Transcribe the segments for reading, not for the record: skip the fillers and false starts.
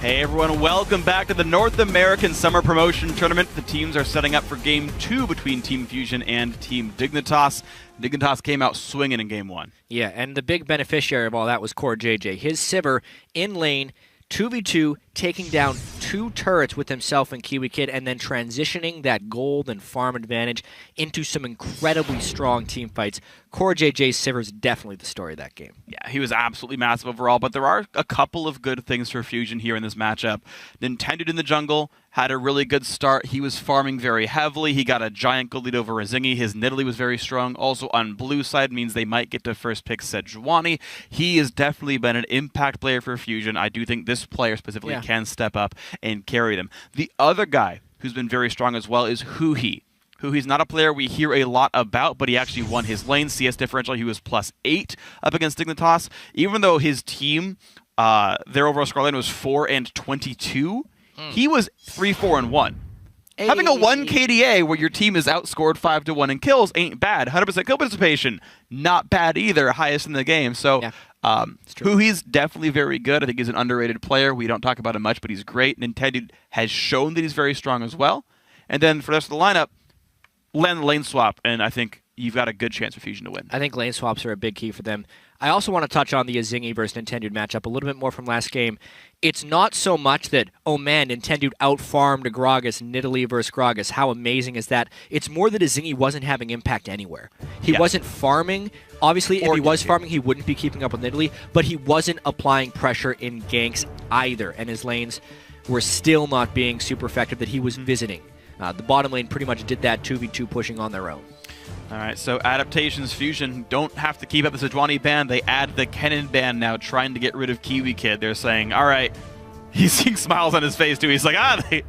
Hey everyone, welcome back to the North American Summer Promotion Tournament. The teams are setting up for Game 2 between Team Fusion and Team Dignitas. Dignitas came out swinging in Game 1. Yeah, and the big beneficiary of all that was Core JJ. His Sivir in lane, 2v2, taking down 2 turrets with himself and Kiwi Kid, and then transitioning that gold and farm advantage into some incredibly strong team fights. Core JJ's Sivir is definitely the story of that game. Yeah, he was absolutely massive overall, but there are a couple of good things for Fusion here in this matchup. Nintendo in the jungle had a really good start. He was farming very heavily. He got a giant gold lead over Zingy. His Nidalee was very strong. Also on blue side means they might get to first pick Sejuani. He has definitely been an impact player for Fusion. I do think this player specifically can step up and carry them. The other guy who's been very strong as well is Huhi. Huhi's not a player we hear a lot about, but he actually won his lane. CS differential, he was +8 up against Dignitas. Even though his team, their overall scoreline was 4-22, he was 3-4-1. Hey. Having a 1 KDA where your team is outscored 5-1 in kills ain't bad. 100% kill participation, not bad either, highest in the game. So Huhi's definitely very good. I think he's an underrated player. We don't talk about him much, but he's great. Nintendo has shown that he's very strong as well. And then for the rest of the lineup, land the lane swap, and I think you've got a good chance for Fusion to win. I think lane swaps are a big key for them. I also want to touch on the Zingy versus Nintendo matchup a little bit more from last game. It's not so much that, oh man, Nintendo outfarmed Gragas, Nidalee versus Gragas. How amazing is that? It's more that Zingy wasn't having impact anywhere. He wasn't farming. Obviously, if he was farming, he wouldn't be keeping up with Nidalee, but he wasn't applying pressure in ganks either, and his lanes were still not being super effective that he was visiting. The bottom lane pretty much did that 2v2 pushing on their own. All right, so adaptations Fusion don't have to keep up the Sejuani ban. They add the Kennen ban now, trying to get rid of Kiwi Kid. They're saying, all right, he's seeing smiles on his face too. He's like,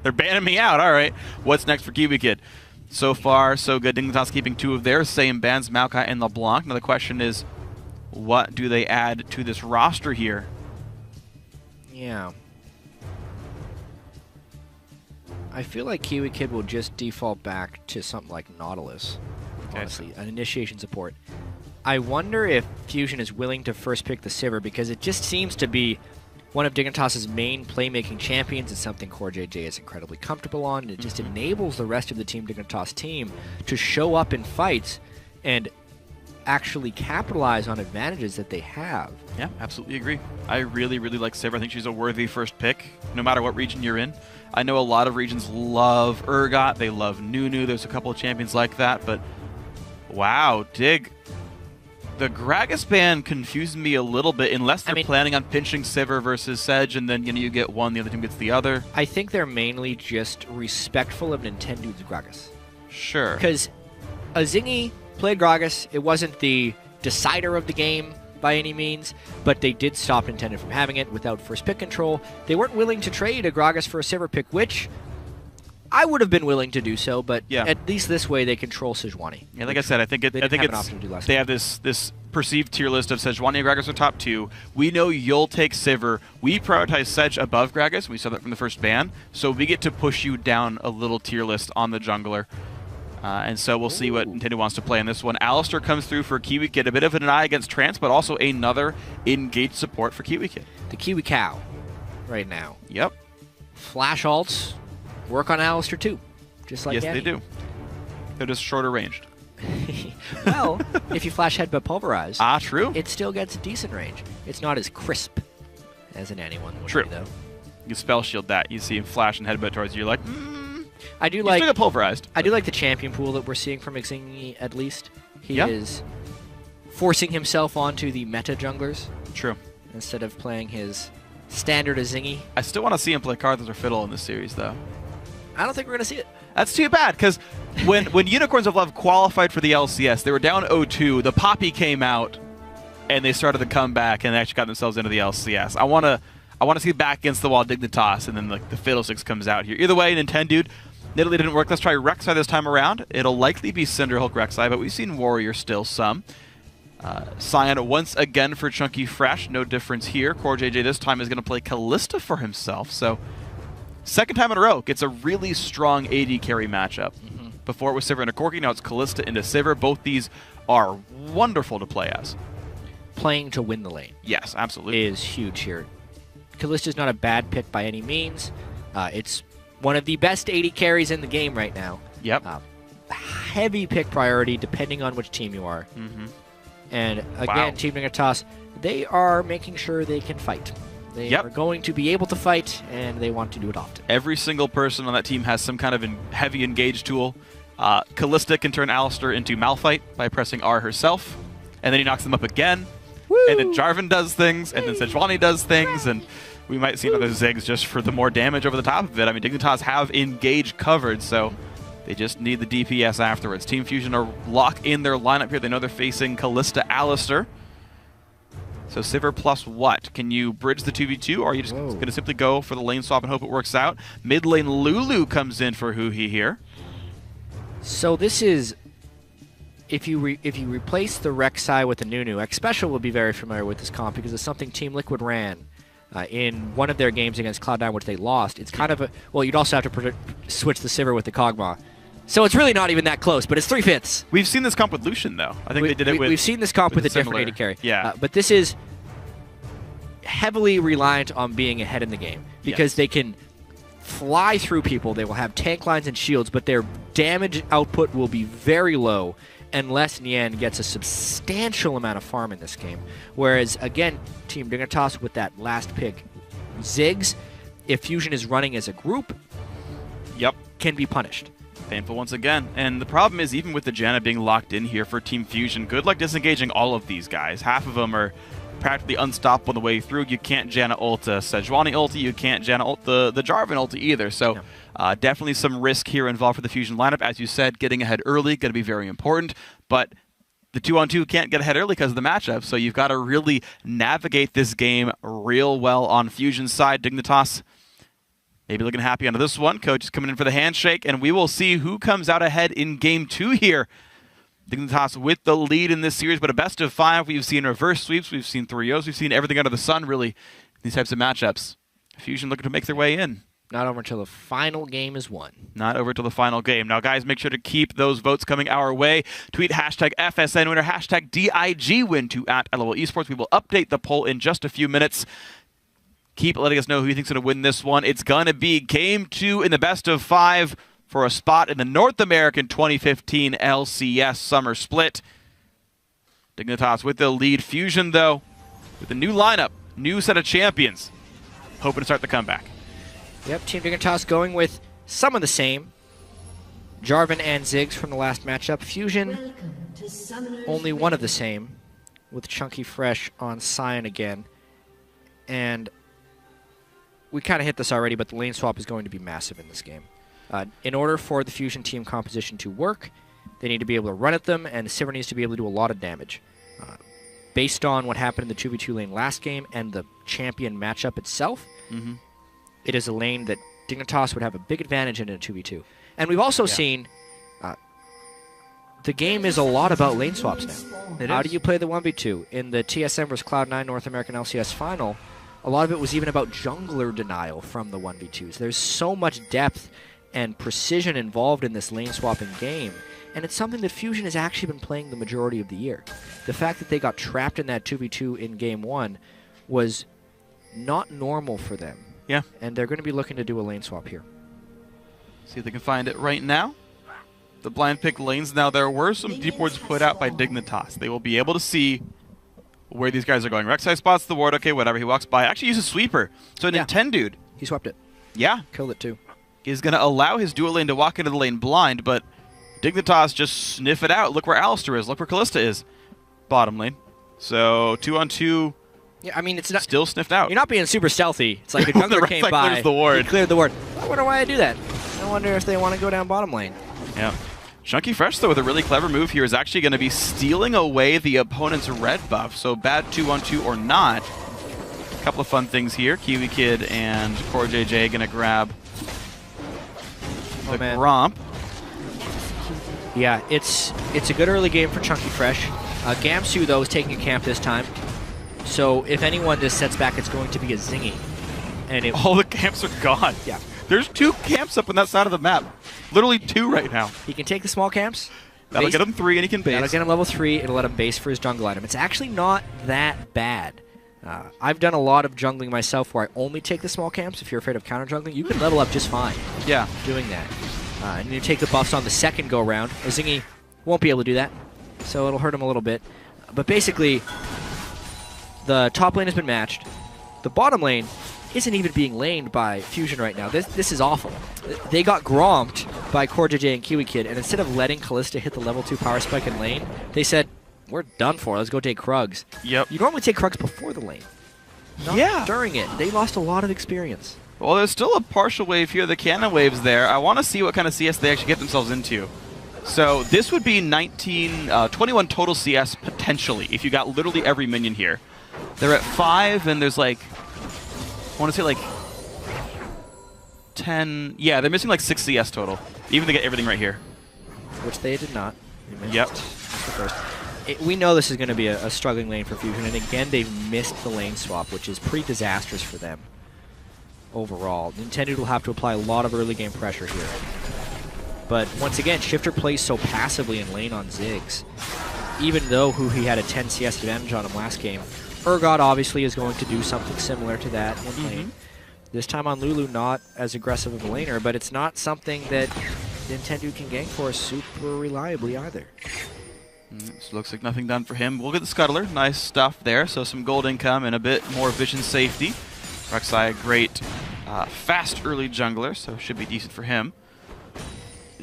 they're banning me out. All right, what's next for Kiwi Kid? So far, so good. Dignitas keeping 2 of their same bans, Maokai and LeBlanc. Now the question is, what do they add to this roster here? Yeah. I feel like Kiwi Kid will just default back to something like Nautilus, honestly, an initiation support. I wonder if Fusion is willing to first pick the Sivir, because it just seems to be one of Dignitas' main playmaking champions. It's something Core JJ is incredibly comfortable on, and it just enables the rest of the Team Dignitas team to show up in fights and actually capitalize on advantages that they have. Yeah, absolutely agree. I really, really like Sivir. I think she's a worthy first pick, no matter what region you're in. I know a lot of regions love Urgot, they love Nunu, there's a couple of champions like that, but wow, Dig. The Gragas ban confused me a little bit, unless they're planning on pinching Sivir versus Sedge, and then you get one, the other team gets the other. I think they're mainly just respectful of Nintendo's Gragas. Sure. Because Zingy played Gragas. It wasn't the decider of the game by any means, but they did stop Nintendo from having it without first pick control. They weren't willing to trade a Gragas for a Sivir pick, which I would have been willing to do so, but at least this way they control Sejuani. Yeah, like I said, I think they have this perceived tier list of Sejuani and Gragas are top 2. We know you'll take Sivir. We prioritize Sedge above Gragas. We saw that from the first ban, so we get to push you down a little tier list on the jungler. And so we'll see what Nintendo wants to play in this one. Alistair comes through for Kiwi Kid. A bit of an eye against Trance, but also another engaged support for Kiwi Kid. The Kiwi Cow right now. Yep. Flash alts work on Alistair too, just like Yes, they do. They're just shorter ranged. Well, if you flash headbutt pulverize, true. it still gets a decent range. It's not as crisp as an anyone would be, though. You spell shield that. You see him flash and headbutt towards you. You're like, I do like. Still get pulverized. I do like the champion pool that we're seeing from Zingy, at least. He is forcing himself onto the meta junglers. True. Instead of playing his standard Zingy. I still want to see him play Carthus or Fiddle in this series, though. I don't think we're going to see it. That's too bad, because when Unicorns of Love qualified for the LCS, they were down 0-2. The Poppy came out, and they started the comeback, and they actually got themselves into the LCS. I want to see back against the wall Dignitas, and then the Fiddlesticks comes out here. Either way, Nintendo, Nidalee didn't work. Let's try Rek'Sai this time around. It'll likely be Cinderhulk Rek'Sai, but we've seen Warrior still some. Cyan once again for Chunky Fresh. No difference here. Core JJ this time is going to play Kalista for himself. So second time in a row gets a really strong AD carry matchup. Before it was Sivir into Corki, now it's Kalista into Sivir. Both these are wonderful to play as. Playing to win the lane. Yes, absolutely. Is huge here. Kallista's not a bad pick by any means. It's one of the best 80 carries in the game right now. Yep. Heavy pick priority depending on which team you are. And again, Team Dignitas, they are making sure they can fight. They are going to be able to fight, and they want to do it often. Every single person on that team has some kind of heavy engage tool. Kallista can turn Alistar into Malphite by pressing R herself, and then he knocks them up again. Woo! And then Jarvan does things, and then Sejuani does things, and we might see another Ziggs just for the more damage over the top of it. I mean, Dignitas have engage covered, so they just need the DPS afterwards. Team Fusion are lock in their lineup here. They know they're facing Kallista Alistar. So Sivir plus what? Can you bridge the 2v2, or are you just going to simply go for the lane swap and hope it works out? Mid lane Lulu comes in for Huhi here. So this is, if you replace the Rek'Sai with the Nunu, X Special will be very familiar with this comp because it's something Team Liquid ran in one of their games against Cloud9, which they lost. It's kind of a, well, you'd also have to switch the Sivir with the Kog'Maw. So it's really not even that close, but it's 3/5. We've seen this comp with Lucian, though. I think they did it with... We've seen this comp with a different AD carry. Yeah. But this is heavily reliant on being ahead in the game because they can fly through people. They will have tank lines and shields, but their damage output will be very low unless Nian gets a substantial amount of farm in this game. Whereas, again, Team Dignitas with that last pick, Ziggs, if Fusion is running as a group, can be punished. Painful once again. And the problem is, even with the Janna being locked in here for Team Fusion, good luck disengaging all of these guys. Half of them are practically unstoppable on the way through. You can't Janna ult a Sejuani ulti, you can't Janna ult the Jarvan ulti either. So definitely some risk here involved for the Fusion lineup. As you said, getting ahead early going to be very important, but the 2-on-2 can't get ahead early because of the matchup, so you've got to really navigate this game real well on Fusion's side. Dignitas maybe looking happy onto this one. Coach is coming in for the handshake, and we will see who comes out ahead in Game 2 here. Dignitas with the lead in this series, but a best of 5. We've seen reverse sweeps, we've seen 3-0s, we've seen everything under the sun, really, these types of matchups. Fusion looking to make their way in. Not over until the final game is won. Not over till the final game. Now, guys, make sure to keep those votes coming our way. Tweet hashtag FSN winner, hashtag DIG win to @LOL Esports. We will update the poll in just a few minutes. Keep letting us know who you think's going to win this one. It's going to be Game 2 in the best of 5 for a spot in the North American 2015 LCS Summer Split. Dignitas with the lead. Fusion, though, with a new lineup, new set of champions, hoping to start the comeback. Yep, Team Dignitas going with some of the same. Jarvan and Ziggs from the last matchup. Fusion, only one of the same, with Chunky Fresh on Sion again. And we kind of hit this already, but the lane swap is going to be massive in this game. In order for the Fusion team composition to work, they need to be able to run at them, and the Sivir needs to be able to do a lot of damage. Based on what happened in the 2v2 lane last game and the champion matchup itself, it is a lane that Dignitas would have a big advantage in a 2v2. And we've also seen the game is a lot about lane swaps now. How do you play the 1v2? In the TSM vs Cloud9 North American LCS final, a lot of it was even about jungler denial from the 1v2s. There's so much depth and precision involved in this lane swapping game, and it's something that Fusion has actually been playing the majority of the year. The fact that they got trapped in that 2v2 in Game 1 was not normal for them. Yeah. And they're going to be looking to do a lane swap here. See if they can find it right now. The blind pick lanes. Now, there were some deep wards put out by Dignitas. They will be able to see where these guys are going. Rek'Sai spots the ward. Okay, whatever. He walks by. Actually uses Sweeper. So Nintendude. He swapped it. Yeah. Killed it too. Is going to allow his dual lane to walk into the lane blind, but Dignitas just sniff it out. Look where Alistar is. Look where Kallista is. Bottom lane. So 2-on-2. Yeah, I mean, it's not still sniffed out. You're not being super stealthy. It's like a jungler came by. Clears the ward. He cleared the ward. I wonder why I do that. I wonder if they want to go down bottom lane. Yeah. Chunky Fresh, though, with a really clever move here, is actually going to be stealing away the opponent's red buff. So bad 2-on-2 or not. A couple of fun things here. Kiwi Kid and Core JJ going to grab the Gromp. Yeah, it's a good early game for Chunky Fresh. Gamsu, though, is taking a camp this time. So if anyone just sets back, it's going to be a Zingy. And all the camps are gone. Yeah. There's 2 camps up on that side of the map. Literally 2 right now. He can take the small camps. That'll get him 3 and he can base. That'll get him level 3. It'll let him base for his jungle item. It's actually not that bad. I've done a lot of jungling myself where I only take the small camps. If you're afraid of counter jungling, you can level up just fine doing that. And you take the buffs on the second go-round. Zingy won't be able to do that, so it'll hurt him a little bit. But basically, the top lane has been matched. The bottom lane isn't even being laned by Fusion right now. This is awful. They got gromped by CoreJJ and Kiwi Kid, and instead of letting Kalista hit the level 2 power spike in lane, they said, we're done for. Let's go take Krugs. Yep. You normally take Krugs before the lane. Not during it. They lost a lot of experience. Well, there's still a partial wave here. The cannon wave's there. I want to see what kind of CS they actually get themselves into. So this would be 21 total CS potentially if you got literally every minion here. They're at 5, and there's like, I want to say like 10. Yeah, they're missing like 6 CS total, even to get everything right here. Which they did not. Yep. We know this is going to be a struggling lane for Fusion, and again, they've missed the lane swap, which is pretty disastrous for them overall. Nintendo will have to apply a lot of early game pressure here. But once again, Shifter plays so passively in lane on Ziggs. Even though he had a 10 CS advantage on him last game, Urgot obviously is going to do something similar to that in lane. This time on Lulu, not as aggressive of a laner, but it's not something that Nintendo can gank for super reliably either. So looks like nothing done for him. We'll get the Scuttler. Nice stuff there. So some gold income and a bit more vision safety. Rek'Sai, a great fast early jungler, so should be decent for him.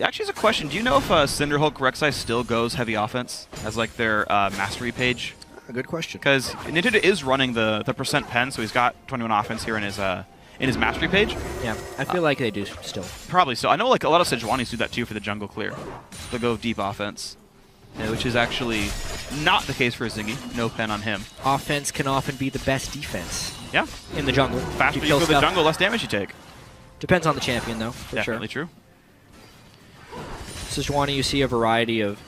Actually, there's a question. Do you know if Cinderhulk Rek'Sai still goes heavy offense as like their mastery page? A good question. Because Nintendo is running the percent pen, so he's got 21 offense here in his mastery page. Yeah, I feel like they do still. Probably so. I know like a lot of Sejuanis do that too for the jungle clear. They'll go deep offense. Yeah, which is actually not the case for Zingy. No pen on him. Offense can often be the best defense. Yeah. In the jungle. Faster you go to the jungle, less damage you take. Depends on the champion, though, for Definitely true. Sejuani, you see a variety of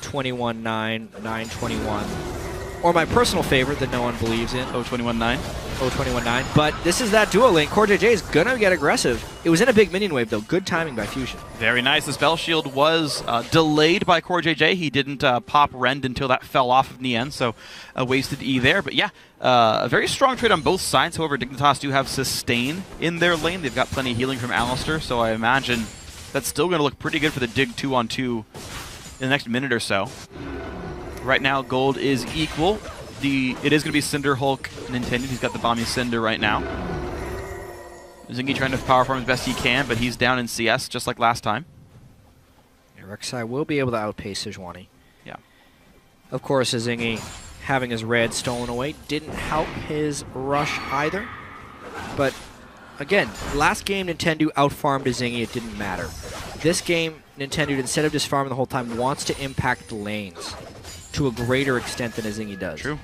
21-9, 9-21, or my personal favorite that no one believes in, 0-21-9. 0-21-9. But this is that duo lane. CoreJJ is going to get aggressive. It was in a big minion wave, though. Good timing by Fusion. Very nice. The spell shield was delayed by CoreJJ. He didn't pop Rend until that fell off of Nien, so a wasted E there. But yeah, a very strong trade on both sides. However, Dignitas do have sustain in their lane. They've got plenty of healing from Alistar, so I imagine that's still going to look pretty good for the Dig 2-on-2 in the next minute or so. Right now, gold is equal. It is going to be Cinderhulk Nintendo. He's got the Bomby Cinder right now. Zingy trying to power farm as best he can, but he's down in CS just like last time. Yeah, Rek'Sai will be able to outpace Sejuani. Yeah. Of course, Zingy having his red stolen away didn't help his rush either. But again, last game Nintendo outfarmed Zingy, it didn't matter. This game, Nintendo, instead of just farming the whole time, wants to impact the lanes to a greater extent than Zingy does. True.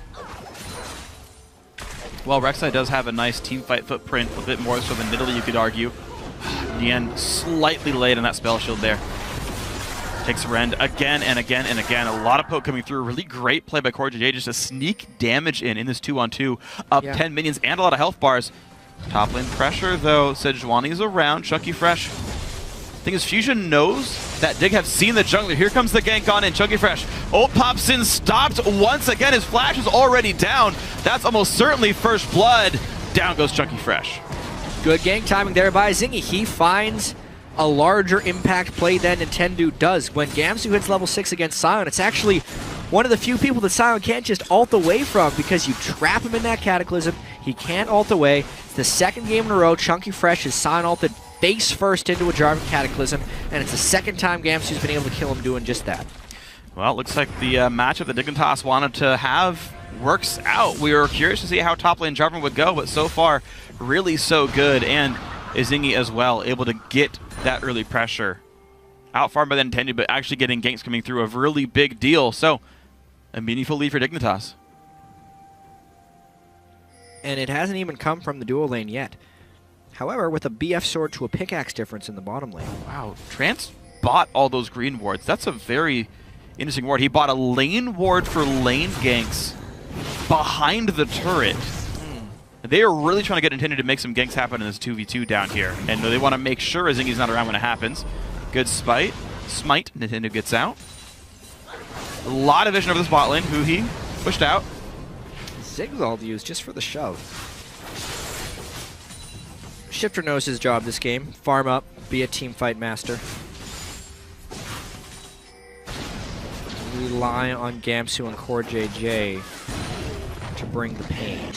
Well, Rek'Sai does have a nice teamfight footprint, a bit more so than Nidalee, you could argue. Nien slightly late on that spell shield there. Takes Rend again and again and again. A lot of poke coming through. Really great play by CoreJJ just to sneak damage in this 2-on-2. Up 10 minions and a lot of health bars. Top lane pressure, though. Sejuani's around. Chunky Fresh. Thing is, Fusion knows that Dig have seen the jungler. Here comes the gank on in. Chunky Fresh. Ult pops in, stopped once again. His flash is already down. That's almost certainly first blood. Down goes Chunky Fresh. Good gank timing there by Zingy. He finds a larger impact play than Nintendo does. When Gamsu hits level 6 against Sion, it's actually one of the few people that Sion can't just ult away from because you trap him in that Cataclysm. He can't ult away. It's the second game in a row. Chunky Fresh is Sion ulted face first into a Jarvan Cataclysm, and it's the second time Gamsu's been able to kill him doing just that. Well, it looks like the matchup that Dignitas wanted to have works out. We were curious to see how top lane Jarvan would go, but so far, really so good. And Zingy as well, able to get that early pressure. Outfarmed by the Nintendo, but actually getting ganks coming through, a really big deal. So, a meaningful lead for Dignitas. And it hasn't even come from the dual lane yet. However, with a BF sword to a pickaxe difference in the bottom lane. Wow, Trance bought all those green wards. That's a very interesting ward. He bought a lane ward for lane ganks behind the turret. They are really trying to get Nintendo to make some ganks happen in this 2v2 down here. And they want to make sure Zingy's not around when it happens. Good smite. Nintendo gets out. A lot of vision over the spot lane. Huhi pushed out. Zigzag used just for the shove. Shifter knows his job this game. Farm up, be a team fight master. Rely on Gamsu and Core JJ to bring the pain.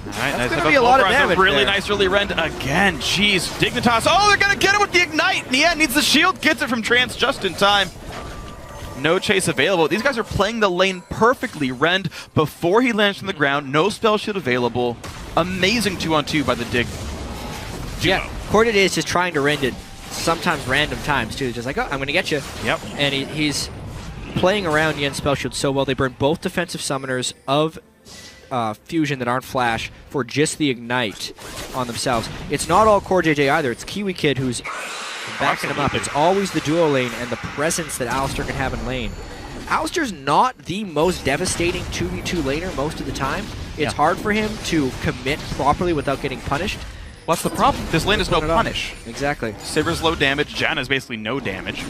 All right, That's nice gonna be a lot of damage. Really there. nice early rend again. Jeez, Dignitas. Oh, they're gonna get him with the ignite. Yeah, needs the shield. Gets it from Trance just in time. No chase available. These guys are playing the lane perfectly. Rend before he lands from the ground. No spell shield available. Amazing 2-on-2 by the Dig. Yeah, Core JJ is just trying to rend it. Sometimes random times too. Just like, oh, I'm gonna get you. Yep. And he's playing around Yen's spell shield so well. They burn both defensive summoners of Fusion that aren't Flash for just the Ignite on themselves. It's not all Core JJ either. It's Kiwi Kid who's backing him up. It's always the duo lane and the presence that Alistar can have in lane. Alistar's not the most devastating 2v2 laner most of the time. It's hard for him to commit properly without getting punished. What's the problem? This lane is no punish. Exactly. Sivir's low damage. Janna's basically no damage.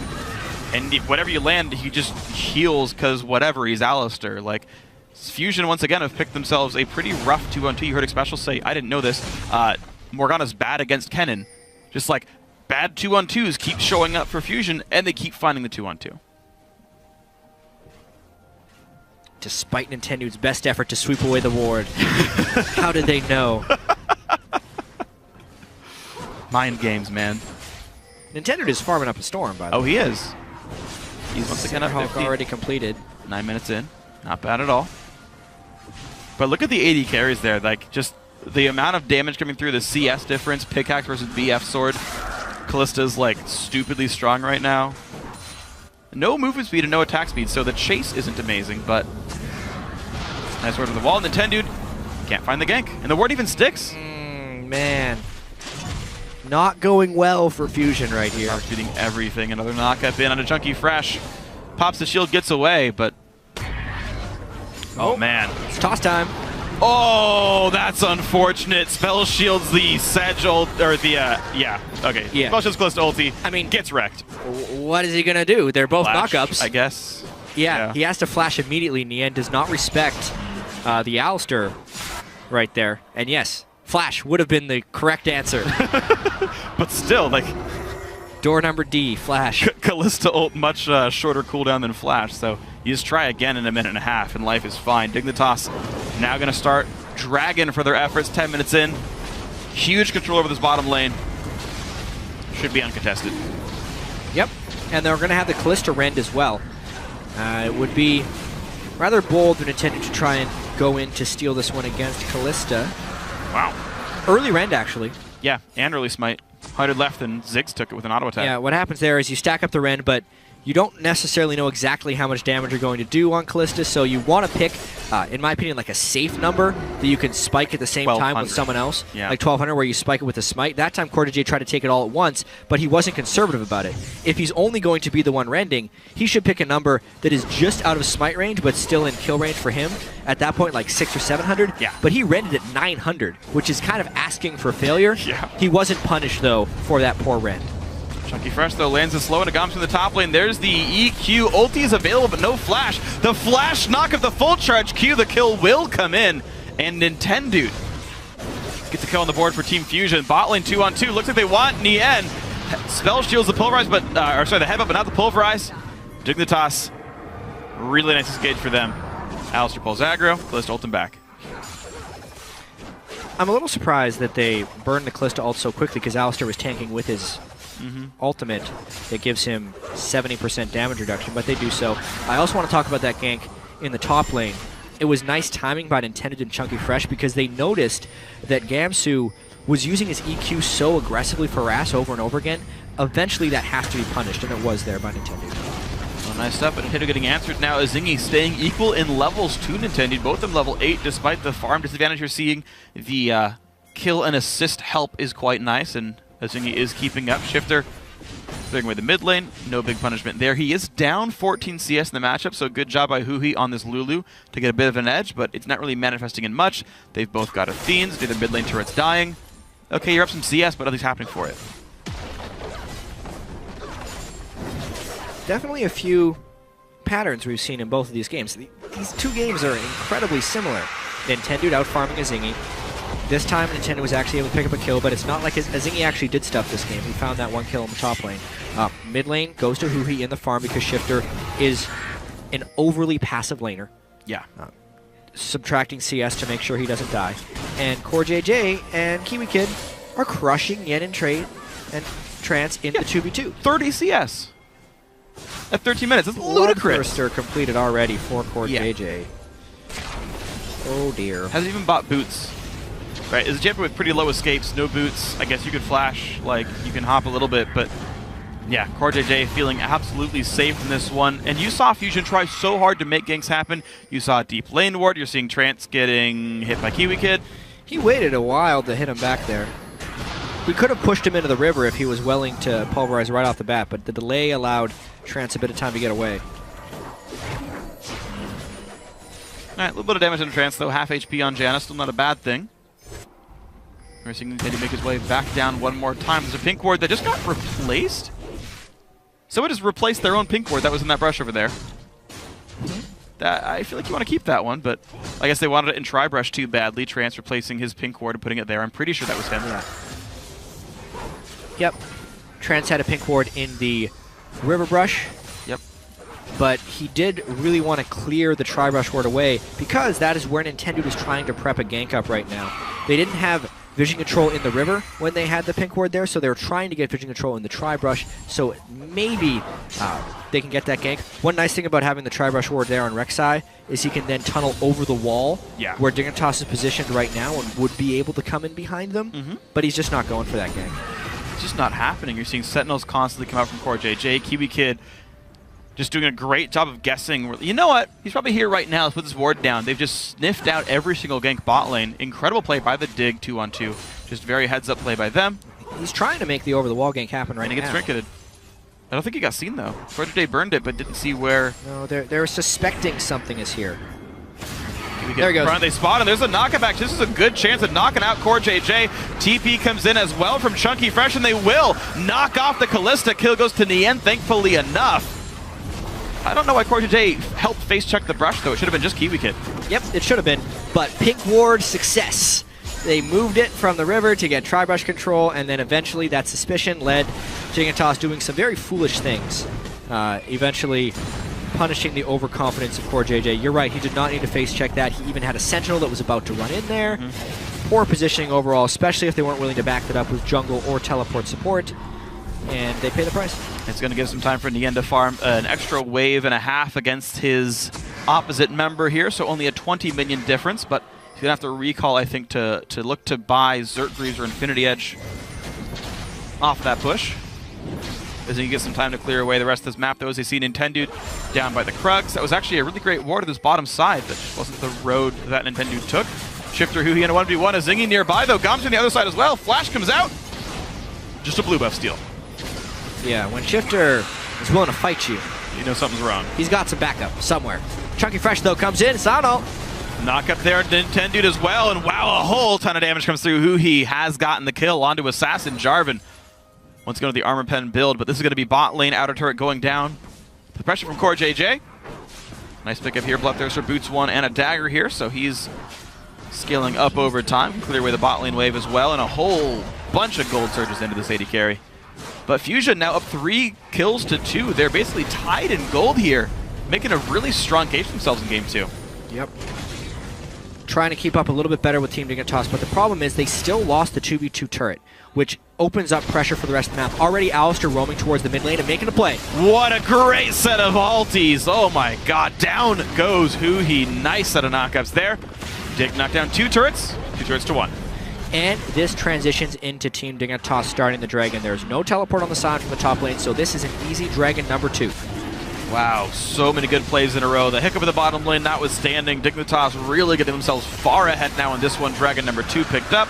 And if whatever you land, he just heals because whatever, he's Alistar. Like, Fusion, once again, have picked themselves a pretty rough 2-on-2. You heard Xpecial say, I didn't know this, Morgana's bad against Kennen. Just like, bad 2-on-2s keep showing up for Fusion, and they keep finding the 2-on-2. Despite Nintendo's best effort to sweep away the ward. How did they know? Mind games, man. Nintendo is farming up a storm, by the way. Oh, he is. He's once again up 50. Already completed. 9 minutes in. Not bad at all. But look at the AD carries there. Like, just the amount of damage coming through, the CS difference, pickaxe versus BF sword. Kallista's, like, stupidly strong right now. No movement speed and no attack speed, so the chase isn't amazing, but nice word to the wall. Nintendo can't find the gank. And the ward even sticks. Man. Not going well for Fusion right here. Shooting everything. Another knock-up in on a chunky fresh. Pops the shield, gets away, but... Oh, man. It's toss time. Oh, that's unfortunate. Spell shields the Sedge ult, or the, yeah, okay. Yeah. Spell shields close to ulti. I mean, gets wrecked. What is he going to do? They're both Flash, knockups. I guess. Yeah, he has to flash immediately. Nien does not respect the Alistar right there. And yes, flash would have been the correct answer. But still, like... Door number D, flash. Callista ult much shorter cooldown than flash, so you just try again in a minute and a half, and life is fine. Dignitas now going to start Dragon for their efforts, 10 minutes in. Huge control over this bottom lane. Should be uncontested. Yep, and they're going to have the Callista rend as well. It would be rather bold and intended to try and go in to steal this one against Callista. Wow. Early rend, actually. Yeah, and early smite. 100 left, and Ziggs took it with an auto attack. Yeah, what happens there is you stack up the rend, but you don't necessarily know exactly how much damage you're going to do on Callista, so you want to pick, in my opinion, like a safe number that you can spike at the same time with someone else. Yeah. Like 1200 where you spike it with a smite. That time J tried to take it all at once, but he wasn't conservative about it. If he's only going to be the one rending, he should pick a number that is just out of smite range, but still in kill range for him. At that point, like 600 or 700. Yeah. But he rended at 900, which is kind of asking for failure. Yeah. He wasn't punished, though, for that poor rend. Chunky Fresh, though, lands it slow, and it comes from the top lane. There's the EQ. Ulti is available, but no flash. The flash knock of the full charge Q. The kill will come in, and Nintendo gets a kill on the board for Team Fusion. Bot lane 2-on-2. Looks like they want Nien. Spell shields the pulverize, but or sorry, the headbutt, but not the pulverize. Dignitas, really nice engage for them. Alistar pulls aggro. Callista ult him back. I'm a little surprised that they burned the Callista ult so quickly because Alistar was tanking with his ultimate that gives him 70% damage reduction, but they do so. I also want to talk about that gank in the top lane. It was nice timing by Nintendo and Chunky Fresh because they noticed that Gamsu was using his EQ so aggressively for Ras over and over again. Eventually that has to be punished, and it was there by Nintendo. Well, nice stuff, but Nintendo getting answered now. Azingi staying equal in levels to Nintendo, both of them level 8, despite the farm disadvantage you're seeing. The kill and assist help is quite nice, and Azingi is keeping up. Shifter clearing away the mid lane. No big punishment there. He is down 14 CS in the matchup, so good job by Huhi on this Lulu to get a bit of an edge, but it's not really manifesting in much. They've both got Athenes. The mid lane turret's dying. Okay, you're up some CS, but nothing's happening for it. Definitely a few patterns we've seen in both of these games. These two games are incredibly similar. Nintendo outfarming Azingi. This time, Nintendo was actually able to pick up a kill, but it's not like Azingi actually did stuff this game. He found that one kill in the top lane. Mid lane goes to Huhi in the farm because Shifter is an overly passive laner. Yeah. Subtracting CS to make sure he doesn't die. And Core JJ and Kiwi Kid are crushing Yen and Trance in the 2v2. 30 CS at 13 minutes. That's ludicrous. Bloodthirster completed already for Core JJ. Oh dear. Hasn't even bought boots. Right, is a champion with pretty low escapes, no boots. I guess you could flash, like you can hop a little bit, but yeah, Core JJ feeling absolutely safe in this one. And you saw Fusion try so hard to make ganks happen. You saw deep lane ward. You're seeing Trance getting hit by Kiwi Kid. He waited a while to hit him back there. He could have pushed him into the river if he was willing to pulverize right off the bat, but the delay allowed Trance a bit of time to get away. All right, a little bit of damage on Trance, though. Half HP on Janna, still not a bad thing. We're seeing Nintendo make his way back down one more time. There's a pink ward that just got replaced. Someone just replaced their own pink ward that was in that brush over there. That I feel like you want to keep that one, but I guess they wanted it in Tri-Brush too badly. Trance replacing his pink ward and putting it there. I'm pretty sure that was him. Yeah. Yep. Trance had a pink ward in the river brush. Yep. But he did really want to clear the Tri-Brush ward away because that is where Nintendo is trying to prep a gank up right now. They didn't have vision control in the river when they had the pink ward there, so they were trying to get vision control in the Tri-Brush, so maybe they can get that gank. One nice thing about having the Tri-Brush ward there on Rek'Sai is he can then tunnel over the wall where Dignitas is positioned right now and would be able to come in behind them, but he's just not going for that gank. It's just not happening. You're seeing Sentinels constantly come out from Core JJ. Kiwi Kid just doing a great job of guessing. You know what? He's probably here right now. Let's put this ward down. They've just sniffed out every single gank bot lane. Incredible play by the Dig 2-on-2. Just very heads-up play by them. He's trying to make the over-the-wall gank happen right now. And he gets trinketed. I don't think he got seen, though. Core JJ burned it, but didn't see where... No, they're suspecting something is here. There he goes. They spot him. There's a knockaback. This is a good chance of knocking out Core JJ. TP comes in as well from Chunky Fresh, and they will knock off the Callista. Kill goes to Nien, thankfully enough. I don't know why Core JJ helped face check the brush, though. It should have been just Kiwi Kid. Yep, it should have been. But pink ward success. They moved it from the river to get Tri-Brush control, and then eventually that suspicion led Dignitas doing some very foolish things. Eventually punishing the overconfidence of Core JJ. You're right, he did not need to face check that. He even had a Sentinel that was about to run in there. Poor positioning overall, especially if they weren't willing to back that up with jungle or teleport support. And they pay the price. It's going to give some time for Nien to farm an extra wave and a half against his opposite member here, so only a 20 minion difference, but he's going to have to recall, I think, to look to buy Xurtgreaves or Infinity Edge off that push. As he gets some time to clear away the rest of this map, though, as they see Nintendo down by the Krugs. That was actually a really great ward of this bottom side. That just wasn't the road that Nintendo took. Shifter Huhi in a 1v1, a Zingy nearby, though. Gom's on the other side as well. Flash comes out. Just a blue buff steal. Yeah, when Shifter is willing to fight you, you know something's wrong. He's got some backup somewhere. Chunky Fresh, though, comes in. Sano. Knock up there, Nintendo as well, and wow, a whole ton of damage comes through. Huhi has gotten the kill onto Assassin Jarvan. Once again with the Armor Pen build, but this is going to be bot lane, outer turret going down. The pressure from Core JJ. Nice pickup here. Bloodthirster boots one and a dagger here, so he's scaling up over time. Clear away the bot lane wave as well, and a whole bunch of gold surges into this AD carry. But Fusion now up 3 kills to 2. They're basically tied in gold here, making a really strong case for themselves in Game 2. Yep. Trying to keep up a little bit better with Team Dignitas, but the problem is they still lost the 2v2 turret, which opens up pressure for the rest of the map. Already Alistair roaming towards the mid lane and making a play. What a great set of ultis. Oh my god, down goes Huhi. Nice set of knockups there. Dig knocked down 2 turrets to 1. And this transitions into Team Dignitas starting the Dragon. There's no teleport on the side from the top lane, so this is an easy Dragon number 2. Wow, so many good plays in a row. The hiccup of the bottom lane notwithstanding, Dignitas really getting themselves far ahead now in this one. Dragon number 2 picked up.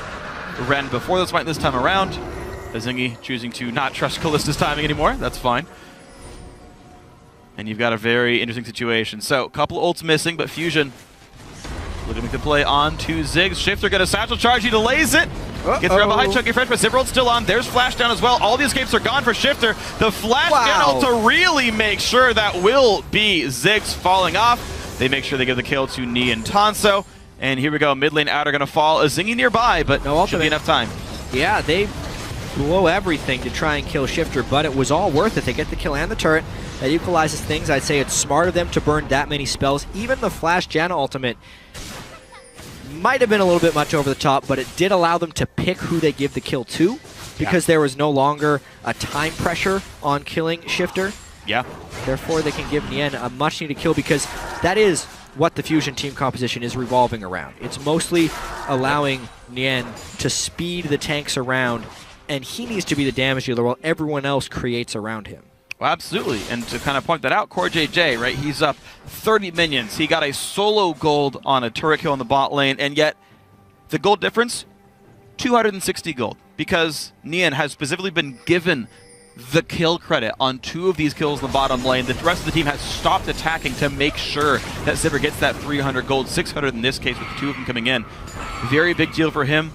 Ran before this fight this time around. Azingi choosing to not trust Callista's timing anymore. That's fine. And you've got a very interesting situation. So, a couple ults missing, but Fusion looking to make the play on to Ziggs. Shifter got a satchel charge. He delays it. Gets around behind Chunky Fresh, but Zipper's still on. There's Flash down as well. All the escapes are gone for Shifter. The Flash down to really make sure that will be Ziggs falling off. They make sure they give the kill to Ni and Tanso. And here we go. Mid lane Outer going to fall. A Zingy nearby, but no should be enough time. Yeah, they blow everything to try and kill Shifter, but it was all worth it. They get the kill and the turret. That equalizes things. I'd say it's smart of them to burn that many spells. Even the Flash Janna ultimate might have been a little bit much over the top, but it did allow them to pick who they give the kill to, because there was no longer a time pressure on killing Shifter. Yeah. Therefore, they can give Nien a much-needed kill, because that is what the Fusion team composition is revolving around. It's mostly allowing Nien to speed the tanks around, and he needs to be the damage dealer while everyone else creates around him. Well, absolutely, and to kind of point that out, CoreJJ, right, he's up 30 minions. He got a solo gold on a turret kill in the bot lane, and yet the gold difference, 260 gold, because Nien has specifically been given the kill credit on 2 of these kills in the bottom lane. The rest of the team has stopped attacking to make sure that Zipper gets that 300 gold, 600 in this case with 2 of them coming in. Very big deal for him.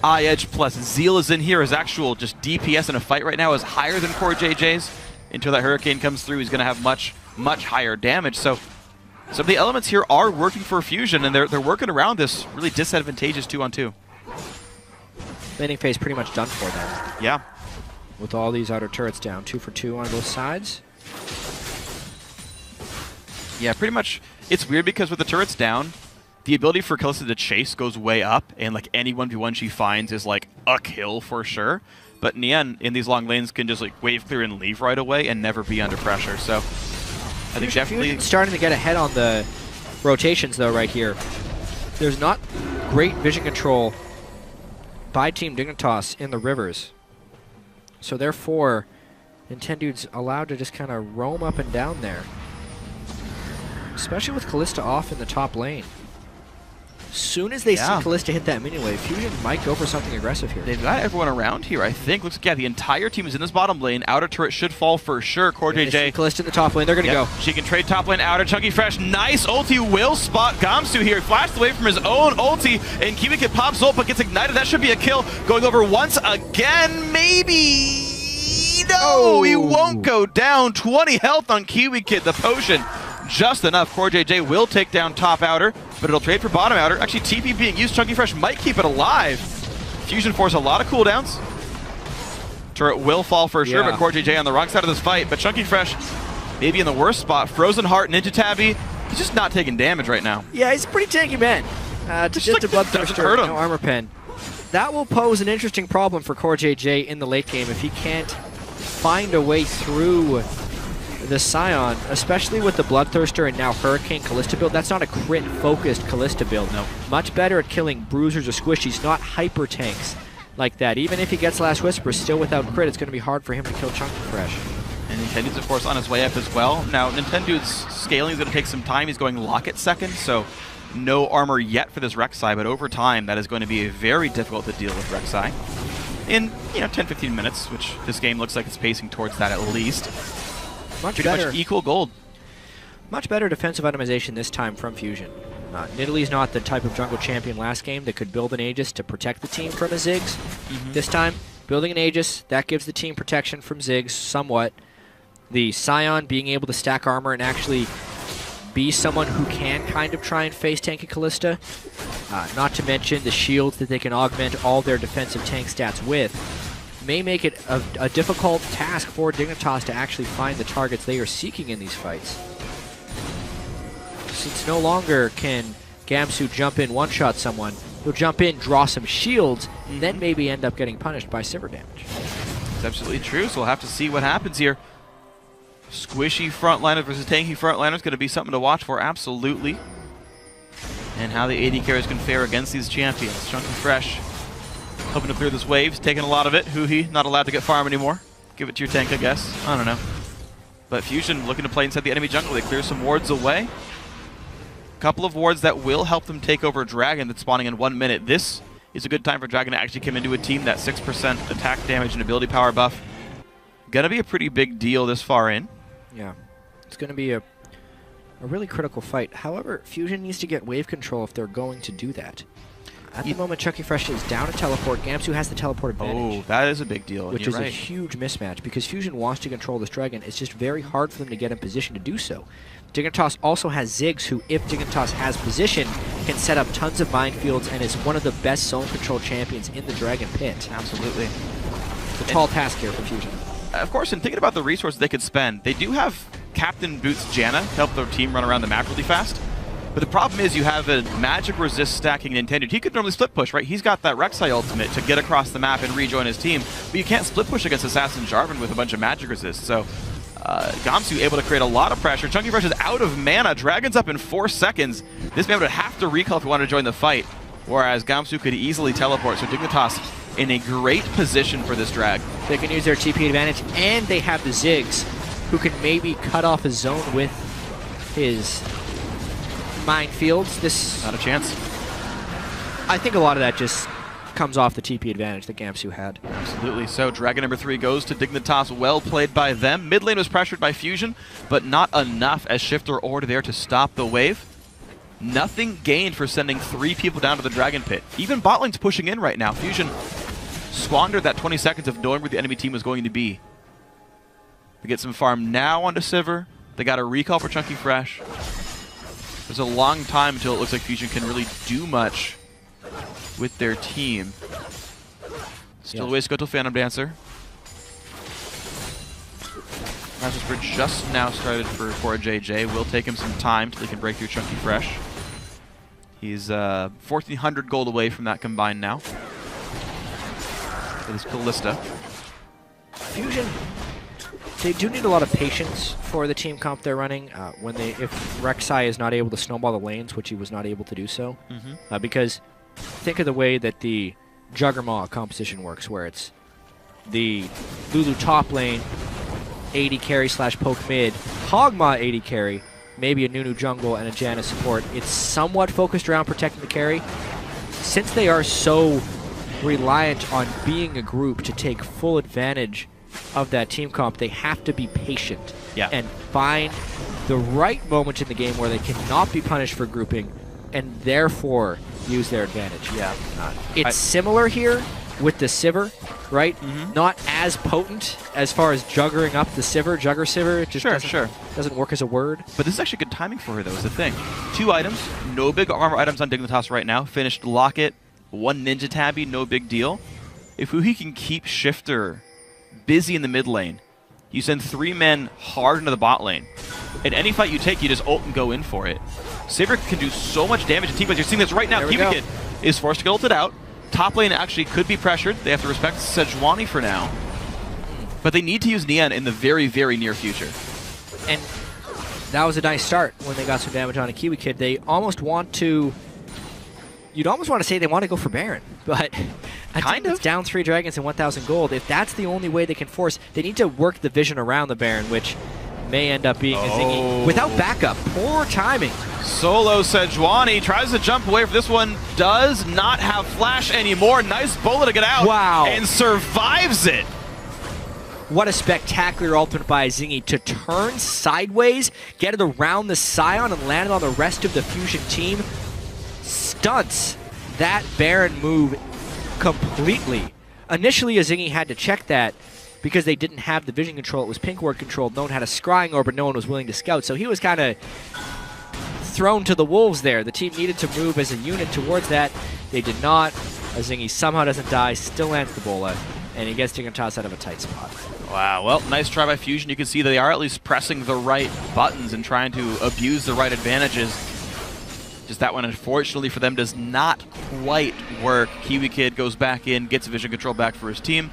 iEdge plus Zeal is in here. His actual just DPS in a fight right now is higher than CoreJJ's. Until that Hurricane comes through, he's going to have much higher damage. So some of the elements here are working for Fusion, and they're working around this really disadvantageous 2-on-2. Laning phase pretty much done for them. Yeah. With all these outer turrets down, 2 for 2 on both sides. Yeah, pretty much. It's weird because with the turrets down, the ability for Kalista to chase goes way up, and like any 1v1 she finds is like a kill for sure. But Nien in these long lanes can just like wave clear and leave right away and never be under pressure. So I think definitely Fusion's starting to get ahead on the rotations though right here. There's not great vision control by Team Dignitas in the rivers. So therefore, Nintendo's allowed to just kind of roam up and down there. Especially with Kalista off in the top lane. As soon as they see Kalista hit that minion wave, Fusion might go for something aggressive here. They've got everyone around here, I think. Looks like, yeah, the entire team is in this bottom lane. Outer turret should fall for sure. CoreJJ. Kalista in the top lane. They're going to go. She can trade top lane outer. Chunky Fresh. Nice ulti will spot Gamsu here. Flashed away from his own ulti, and Kiwi Kid pops ult, but gets ignited. That should be a kill. Going over once again, maybe. No, he won't go down. 20 health on Kiwi Kid. The potion. Just enough. CoreJJ will take down top outer, but it'll trade for bottom outer. Actually, TP being used, Chunky Fresh might keep it alive. Fusion force a lot of cooldowns. Turret will fall for sure, but CoreJJ on the wrong side of this fight. But Chunky Fresh maybe in the worst spot. Frozen Heart, Ninja Tabby. He's just not taking damage right now. Yeah, he's a pretty tanky man. Just a Bloodthirster, no armor pen. That will pose an interesting problem for CoreJJ in the late game if he can't find a way through the Scion, especially with the Bloodthirster and now Hurricane Kalista build. That's not a crit-focused Kalista build. No. Much better at killing bruisers or squishies, not hyper tanks like that. Even if he gets Last Whisper still without crit, it's going to be hard for him to kill Chunky Fresh. And Nintendo's, of course, on his way up as well. Now, Nintendo's scaling is going to take some time. He's going Locket second, so no armor yet for this Rek'Sai, but over time, that is going to be very difficult to deal with Rek'Sai. In, 10-15 minutes, which this game looks like it's pacing towards that at least. Much equal gold. Much better defensive itemization this time from Fusion. Nidalee's not the type of jungle champion last game that could build an Aegis to protect the team from a Ziggs. This time, building an Aegis, that gives the team protection from Ziggs somewhat. The Scion being able to stack armor and actually be someone who can kind of try and face tanky Kalista. Not to mention the shields that they can augment all their defensive tank stats with. May make it a difficult task for Dignitas to actually find the targets they are seeking in these fights. Since no longer can Gamsu jump in, one-shot someone, he'll jump in, draw some shields, and then maybe end up getting punished by Sivir damage. That's absolutely true, so we'll have to see what happens here. Squishy frontliner versus tanky frontliner is going to be something to watch for, absolutely. And how the AD carries can fare against these champions. Chunky Fresh hoping to clear this wave. He's taking a lot of it. Huhi, not allowed to get farm anymore. Give it to your tank, I guess. I don't know. But Fusion looking to play inside the enemy jungle. They clear some wards away. A couple of wards that will help them take over Dragon that's spawning in 1 minute. This is a good time for Dragon to actually come into a team. That 6% attack damage and ability power buff. Gonna be a pretty big deal this far in. Yeah. It's gonna be a really critical fight. However, Fusion needs to get wave control if they're going to do that. At the moment, Chucky Fresh is down a teleport. Gamsu has the teleport advantage. Oh, that is a big deal. Which is a huge mismatch because Fusion wants to control this dragon. It's just very hard for them to get in position to do so. Dignitas also has Ziggs, who, if Dignitas has position, can set up tons of minefields and is one of the best zone control champions in the Dragon Pit. Absolutely. It's a tall task here for Fusion. Of course, in thinking about the resources they could spend, they do have Captain Boots Janna to help their team run around the map really fast. But the problem is you have a magic resist stacking Nintendo. He could normally split push, right? He's got that Rek'Sai ultimate to get across the map and rejoin his team. But you can't split push against Assassin Jarvan with a bunch of magic resist. So Gamsu able to create a lot of pressure. Chunky Fresh is out of mana. Dragon's up in 4 seconds. This man would have to recall if he wanted to join the fight. Whereas Gamsu could easily teleport. So Dignitas in a great position for this drag. They can use their TP advantage, and they have the Ziggs, who can maybe cut off his zone with his minefields. This not a chance. I think a lot of that just comes off the TP advantage that Gamsu had. Absolutely. So Dragon number 3 goes to Dignitas. Well played by them. Mid lane was pressured by Fusion, but not enough as Shifter Ord there to stop the wave. Nothing gained for sending 3 people down to the Dragon Pit. Even bot lane's pushing in right now. Fusion squandered that 20 seconds of knowing where the enemy team was going to be. They get some farm now onto Sivir. They got a recall for Chunky Fresh. There's a long time until it looks like Fusion can really do much with their team. Still a ways to go till Phantom Dancer. Master's Bridge just now started for JJ. Will take him some time till he can break through Chunky Fresh. He's 1,400 gold away from that combined now. It is Kalista. Fusion, they do need a lot of patience for the team comp they're running. If Rek'Sai is not able to snowball the lanes, which he was not able to do so, because think of the way that the Juggernaut composition works, where it's the Lulu top lane, AD carry / poke mid, Hogma AD carry, maybe a Nunu jungle, and a Janna support. It's somewhat focused around protecting the carry. Since they are so reliant on being a group to take full advantage of that team comp, they have to be patient and find the right moment in the game where they cannot be punished for grouping and therefore use their advantage. It's similar here with the Sivir, right? Not as potent as far as juggering up the Sivir, Jugger Sivir. It just doesn't work as a word. But this is actually good timing for her, though, is the thing. 2 items, no big armor items on Dignitas right now. Finished Locket, 1 Ninja Tabby, no big deal. If he can keep Shifter busy in the mid lane, you send 3 men hard into the bot lane. In any fight you take, you just ult and go in for it. Sivir can do so much damage to team fights. You're seeing this right now. Kiwi Kid is forced to get ulted out. Top lane actually could be pressured. They have to respect Sejuani for now. But they need to use Nian in the very, very near future. And that was a nice start when they got some damage on a Kiwi Kid. They almost want to... You'd almost want to say they want to go for Baron, but kind of. It's down 3 dragons and 1,000 gold. If that's the only way they can force, they need to work the vision around the Baron, which may end up being a Zingy without backup. Poor timing. Solo Sejuani tries to jump away from this one. Does not have flash anymore. Nice bullet to get out. Wow. And survives it. What a spectacular ultimate by Zingy to turn sideways, get it around the Scion, and land it on the rest of the Fusion team. Stunts that Baron move completely. Initially, Zingy had to check that because they didn't have the vision control. It was pink ward controlled. No one had a scrying orb, but no one was willing to scout. So he was kind of thrown to the wolves there. The team needed to move as a unit towards that. They did not. Zingy somehow doesn't die, still lands the bola, and he gets Dignitas out of a tight spot. Wow, well, nice try by Fusion. You can see they are at least pressing the right buttons and trying to abuse the right advantages. Just that one, unfortunately for them, does not quite work. Kiwi Kid goes back in, gets vision control back for his team.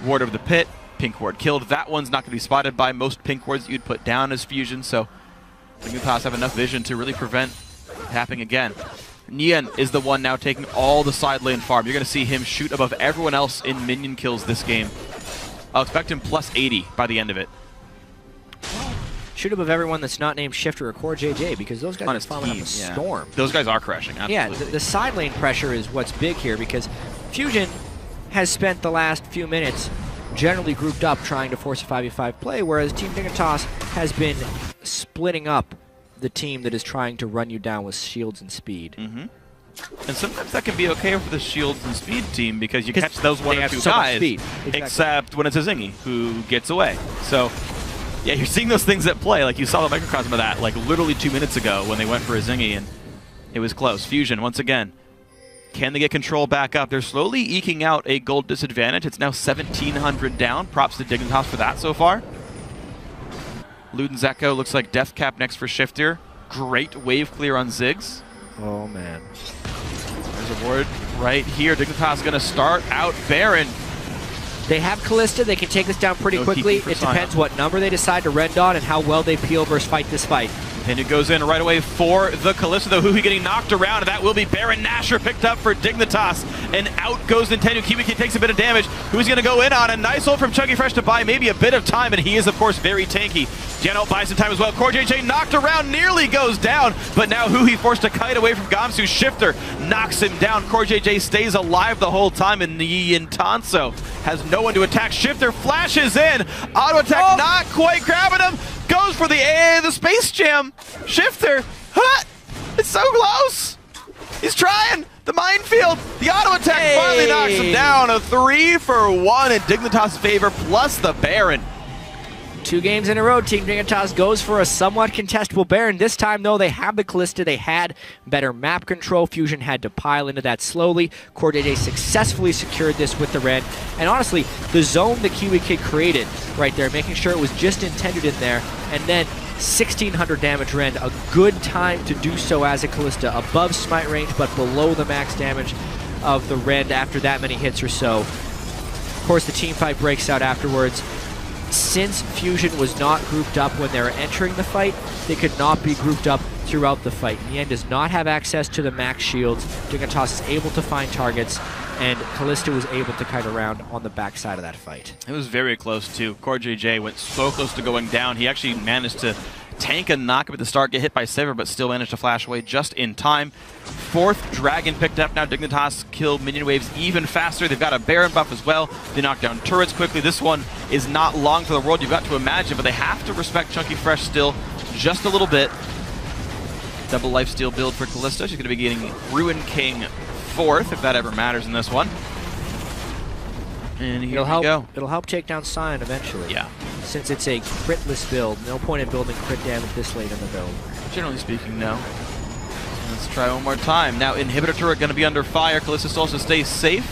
Ward of the pit, pink ward killed. That one's not going to be spotted by most pink wards that you'd put down as Fusion, so Dignitas have enough vision to really prevent it happening again. Nian is the one now taking all the side lane farm. You're going to see him shoot above everyone else in minion kills this game. I'll expect him plus 80 by the end of it. Shoot above everyone that's not named Shifter or Core JJ, because those guys are following up a storm. Those guys are crashing, absolutely. Yeah, the side lane pressure is what's big here, because Fusion has spent the last few minutes generally grouped up trying to force a 5v5 play, whereas Team Dignitas has been splitting up the team that is trying to run you down with shields and speed. And sometimes that can be okay for the Shields and Speed team because you catch those one or two guys, exactly. except when it's a Zingy who gets away. So, yeah, you're seeing those things at play. Like you saw the microcosm of that, like literally 2 minutes ago when they went for a Zingy, and it was close. Fusion, once again, can they get control back up? They're slowly eking out a gold disadvantage. It's now 1,700 down. Props to Dignitas for that so far. Luden's looks like Death Cap next for Shifter. Great wave clear on Ziggs. Oh, man. There's a ward right here. Dignitas going to start out Baron. They have Kalista. They can take this down pretty quickly. It depends what number they decide to rend on and how well they peel versus fight this fight. And it goes in right away for the Kalista, though. Huhi getting knocked around, and that will be Baron Nashor picked up for Dignitas. And out goes Nintendo. Kiwiki takes a bit of damage. Who's going to go in on a nice ult from Chunky Fresh to buy maybe a bit of time, and he is, of course, very tanky. Jeno buys some time as well. CoreJJ knocked around, nearly goes down, but now Huhi forced to kite away from Gamsu. Shifter knocks him down. CoreJJ stays alive the whole time, and Tanso has no one to attack. Shifter flashes in. Auto attack not quite grabbing him. Goes for the Space Jam. Shifter. It's so close. He's trying. The minefield. The auto attack finally knocks him down. A 3-for-1 in Dignitas' favor, plus the Baron. 2 games in a row, Team Dignitas goes for a somewhat contestable Baron. This time, though, they have the Kalista. They had better map control. Fusion had to pile into that slowly. CoreJJ successfully secured this with the Ren. And honestly, the zone the Kiwi Kid created right there, making sure it was just intended in there, and then 1,600 damage Ren, a good time to do so as a Kalista, above smite range, but below the max damage of the Ren after that many hits or so. Of course, the team fight breaks out afterwards. Since Fusion was not grouped up when they were entering the fight, they could not be grouped up throughout the fight. Nian does not have access to the max shields. Dignitas is able to find targets, and Kalista was able to kite around on the backside of that fight. It was very close, too. CoreJJ went so close to going down. He actually managed to tank a knockup at the start, get hit by Sever, but still managed to flash away just in time. 4th Dragon picked up. Now Dignitas killed minion waves even faster. They've got a Baron buff as well. They knock down turrets quickly. This one is not long for the world, you've got to imagine, but they have to respect Chunky Fresh still just a little bit. Double lifesteal build for Kalista. She's going to be getting Ruin King 4th, if that ever matters in this one. And here we go. It'll help take down Sion eventually. Yeah. Since it's a critless build, no point in building crit damage this late in the build. Generally speaking, no. Let's try one more time. Now, Inhibitor turret going to be under fire. Kalista also stays safe.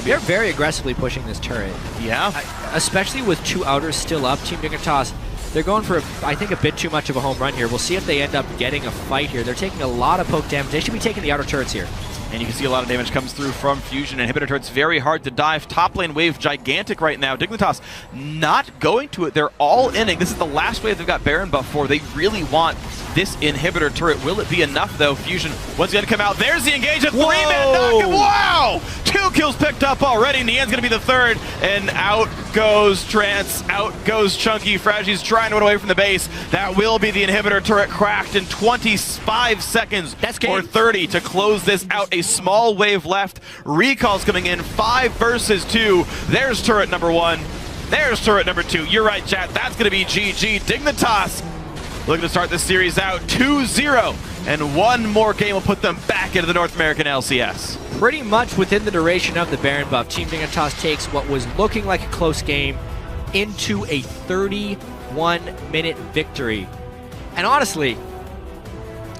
They're very aggressively pushing this turret. Yeah. Especially with 2 outers still up. Team Dignitas, they're going for, I think, a bit too much of a home run here. We'll see if they end up getting a fight here. They're taking a lot of poke damage. They should be taking the outer turrets here. And you can see a lot of damage comes through from Fusion. Inhibitor turret's very hard to dive. Top lane wave gigantic right now. Dignitas not going to it. They're all inning. This is the last wave they've got Baron buff for. They really want this Inhibitor turret. Will it be enough, though? Fusion once again to come out. There's the engage. A 3-man knock. Wow! 2 kills picked up already. Nian's going to be the 3rd. And out goes Trance. Out goes Chunky Fresh. He's trying to run away from the base. That will be the Inhibitor turret cracked in 25 seconds. Or 30 to close this out. A small wave left. Recalls coming in. 5 versus 2. There's turret number 1. There's turret number 2. You're right, chat. That's going to be GG. Dignitas looking to start this series out 2-0. And one more game will put them back into the North American LCS. Pretty much within the duration of the Baron buff, Team Dignitas takes what was looking like a close game into a 31-minute victory. And honestly,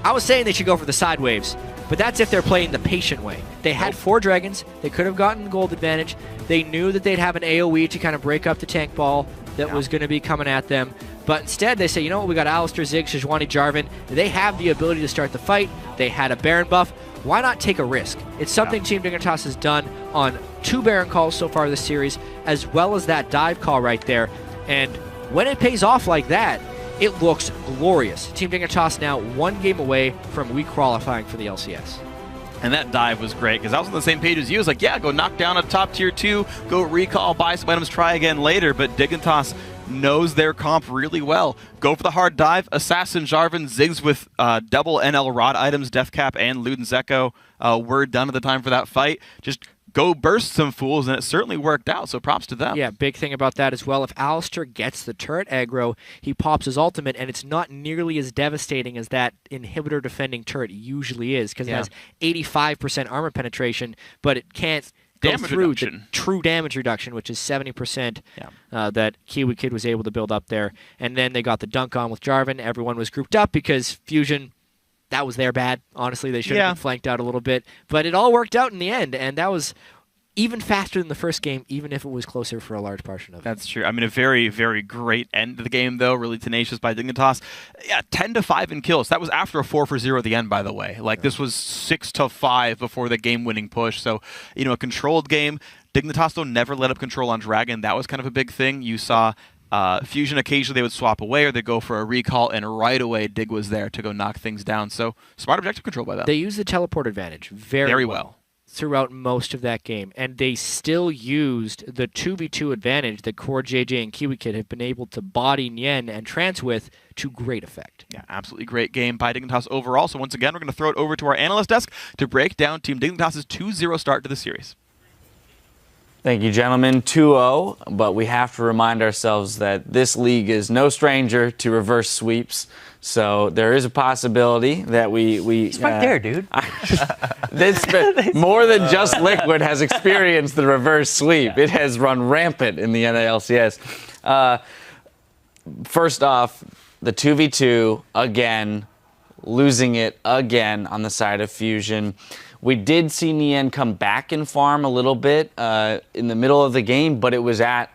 I was saying they should go for the side waves, but that's if they're playing the patient way. They had 4 dragons. They could have gotten gold advantage. They knew that they'd have an AoE to kind of break up the tank ball that was going to be coming at them. But instead, they say, you know what, we got Alistar, Ziggs, Sejuani, Jarvan. They have the ability to start the fight. They had a Baron buff. Why not take a risk? It's something Team Dignitas has done on 2 Baron calls so far this series, as well as that dive call right there. And when it pays off like that, it looks glorious. Team Dignitas now 1 game away from re-qualifying for the LCS. And that dive was great, because I was on the same page as you. I was like, yeah, go knock down a top tier 2, go recall, buy some items, try again later. But Dignitas knows their comp really well. Go for the hard dive. Assassin, Jarvan, Ziggs with double NL Rod items, Death Cap and Luden's Echo were done at the time for that fight. Just go burst some fools, and it certainly worked out, so props to them. Yeah, big thing about that as well. If Alistair gets the turret aggro, he pops his ultimate, and it's not nearly as devastating as that inhibitor defending turret usually is, because it has 85% armor penetration, but it can't go through the true damage reduction, which is 70% that Kiwi Kid was able to build up there. And then they got the dunk on with Jarvan. Everyone was grouped up because Fusion, that was their bad. Honestly, they should have been flanked out a little bit. But it all worked out in the end, and that was even faster than the first game, even if it was closer for a large portion of it. That's true. I mean, a very, very great end to the game, though. Really tenacious by Dignitas. Yeah, 10-5 in kills. That was after a 4-for-0 at the end, by the way. Like, this was 6-5 before the game-winning push. So, you know, a controlled game. Dignitas, though, never let up control on Dragon. That was kind of a big thing. You saw Fusion, occasionally they would swap away or they'd go for a recall, and right away Dig was there to go knock things down. So, smart objective control by them. They used the teleport advantage very well throughout most of that game, and they still used the 2v2 advantage that Core JJ and Kiwi Kid have been able to body Nien and Trance with to great effect. Yeah, absolutely great game by Dignitas overall. So once again, we're going to throw it over to our analyst desk to break down Team Dignitas' 2-0 start to the series. Thank you, gentlemen. 2-0, but we have to remind ourselves that this league is no stranger to reverse sweeps. So there is a possibility that we it's right there, dude. More than just Liquid has experienced the reverse sweep. It has run rampant in the LCS. First off, the 2v2 again, losing it again on the side of Fusion. We did see Nien come back and farm a little bit in the middle of the game, but it was at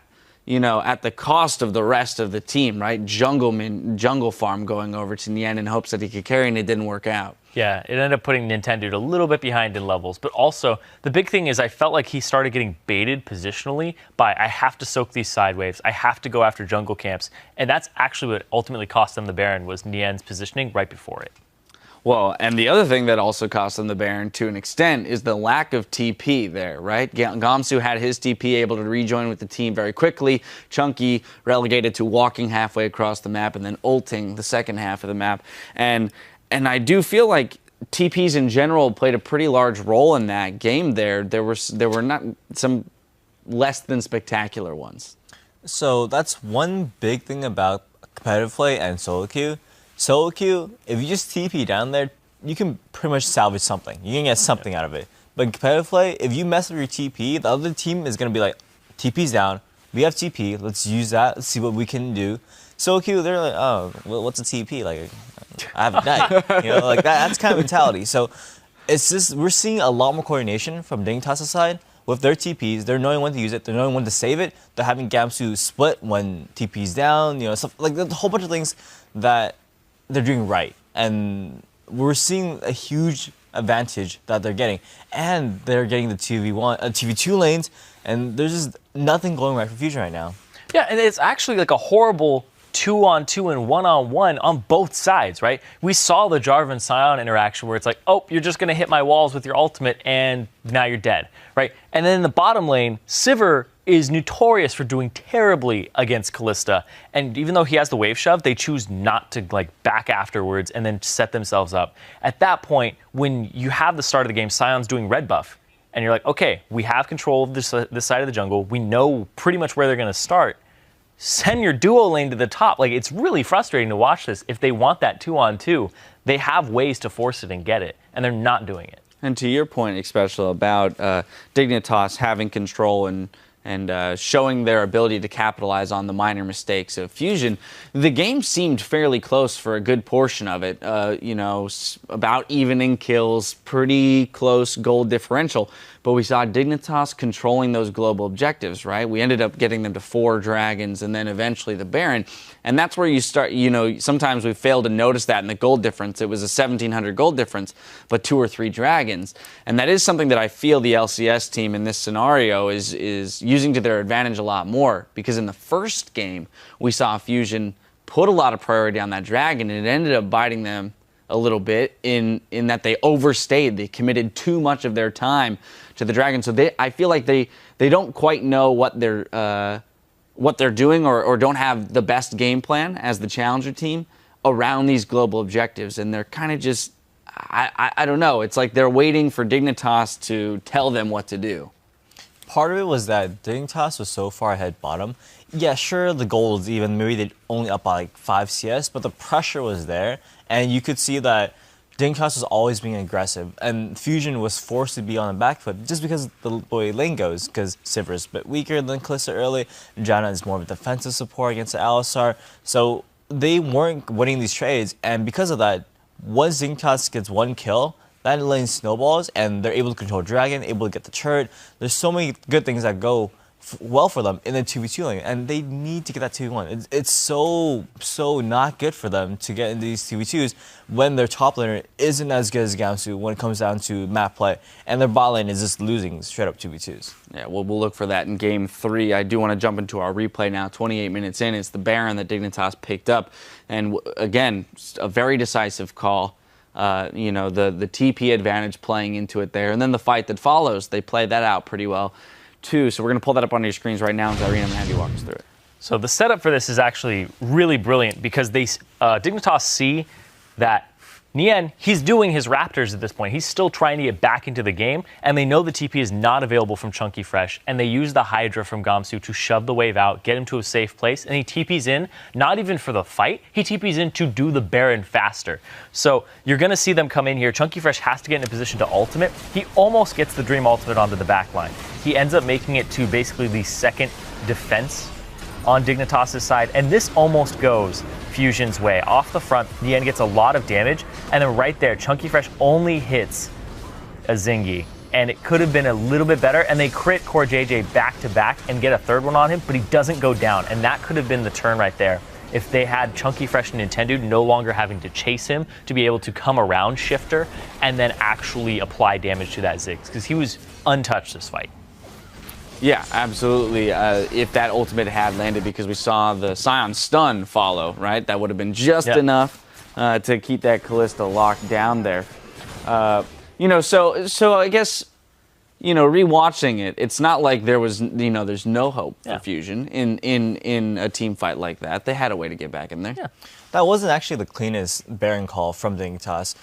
the cost of the rest of the team, right? Jungle farm going over to Nien in hopes that he could carry, and it didn't work out. Yeah, it ended up putting Nintendo a little bit behind in levels. But also, the big thing is I felt like he started getting baited positionally by, I have to soak these side waves, I have to go after jungle camps. And that's actually what ultimately cost them the Baron, was Nien's positioning right before it. Well, and the other thing that also cost them the Baron to an extent is the lack of TP there, right? Gamsu had his TP able to rejoin with the team very quickly. Chunky relegated to walking halfway across the map and then ulting the second half of the map. And I do feel like TPs in general played a pretty large role in that game there. There were not some less than spectacular ones. So that's one big thing about competitive play and solo queue. Solo queue, if you just TP down there, you can pretty much salvage something. You can get something out of it. But in competitive play, if you mess with your TP, the other team is going to be like, TP's down, we have TP, let's use that, let's see what we can do. Solo queue, they're like, oh, well, what's a TP? Like, I have a knife. Like that's kind of mentality. So it's just, we're seeing a lot more coordination from Dignitas' side with their TPs. They're knowing when to use it, they're knowing when to save it, they're having Gamsu split when TP's down, stuff like there's a whole bunch of things that they're doing right, and we're seeing a huge advantage that they're getting, and they're getting the 2v2 lanes, and there's just nothing going right for Fusion right now. Yeah, and it's actually like a horrible 2-on-2 and 1-on-1 on both sides, right? We saw the Jarvan Sion interaction where it's like, oh, you're just going to hit my walls with your ultimate, and now you're dead, right? And then in the bottom lane, Sivir is notorious for doing terribly against Kalista. And even though he has the wave shove, they choose not to back afterwards and then set themselves up. At that point, when you have the start of the game, Sion's doing red buff, and you're like, okay, we have control of this side of the jungle. We know pretty much where they're going to start. Send your duo lane to the top. It's really frustrating to watch this. If they want that 2-on-2, they have ways to force it and get it, and they're not doing it. And to your point, especially about Dignitas having control and showing their ability to capitalize on the minor mistakes of Fusion, the game seemed fairly close for a good portion of it. About even in kills, pretty close gold differential. But we saw Dignitas controlling those global objectives, right? We ended up getting them to 4 dragons and then eventually the Baron. And that's where you start, sometimes we fail to notice that in the gold difference. It was a 1,700 gold difference, but 2 or 3 dragons. And that is something that I feel the LCS team in this scenario is using to their advantage a lot more. Because in the first game, we saw Fusion put a lot of priority on that dragon, and it ended up biting them a little bit in that they overstayed. They committed too much of their time to the dragon. So I feel like they don't quite know what they're doing or don't have the best game plan as the challenger team around these global objectives. And they're kind of just, I don't know. It's like they're waiting for Dignitas to tell them what to do. part of it was that Dignitas was so far ahead bottom. Yeah, sure, the goal was even. Maybe they only up by like 5 CS, but the pressure was there. And you could see that Dignitas was always being aggressive. And Fusion was forced to be on the back foot just because the way lane goes. Because Sivir is a bit weaker than Kalista early. Janna is more of a defensive support against the Alistar. So they weren't winning these trades. And because of that, once Dignitas gets one kill, that lane snowballs and they're able to control Dragon, able to get the turret. There's so many good things that go well for them in the 2v2 lane, and they need to get that 2v1. It's so not good for them to get into these 2v2s when their top laner isn't as good as Gamsu when it comes down to map play, and their bot lane is just losing straight up 2v2s. Yeah, we'll look for that in Game 3. I do want to jump into our replay now. 28 minutes in, it's the Baron that Dignitas picked up, and again, a very decisive call. You know, the TP advantage playing into it there, and then the fight that follows, they played that out pretty well too. So we're going to pull that up on your screens right now, and Zarina, I'm going to have you walk us through it. So the setup for this is actually really brilliant because they Dignitas see that Nian, he's doing his Raptors at this point. He's still trying to get back into the game, and they know the TP is not available from Chunky Fresh, and they use the Hydra from Gamsu to shove the wave out, get him to a safe place, and he TPs in, not even for the fight, he TPs in to do the Baron faster. So you're going to see them come in here. Chunky Fresh has to get in a position to ultimate. He almost gets the Dream ultimate onto the back line. He ends up making it to basically the second defense on Dignitas' side, and this almost goes Fusion's way. Off the front, Nian gets a lot of damage, and then right there, Chunky Fresh only hits a Zingy, and it could have been a little bit better, and they crit Core JJ back to back and get a third one on him, but he doesn't go down, and that could have been the turn right there. If they had Chunky Fresh and Nintendo no longer having to chase him to be able to come around Shifter and then actually apply damage to that Ziggs, because he was untouched this fight. Yeah, absolutely. If that ultimate had landed, because we saw the Scion stun follow, right? That would have been just enough to keep that Kalista locked down there. You know, so I guess, you know, rewatching it, it's not like there was, you know, there's no hope for Fusion in a team fight like that. They had a way to get back in there. Yeah, that wasn't actually the cleanest Baron call from Dignitas.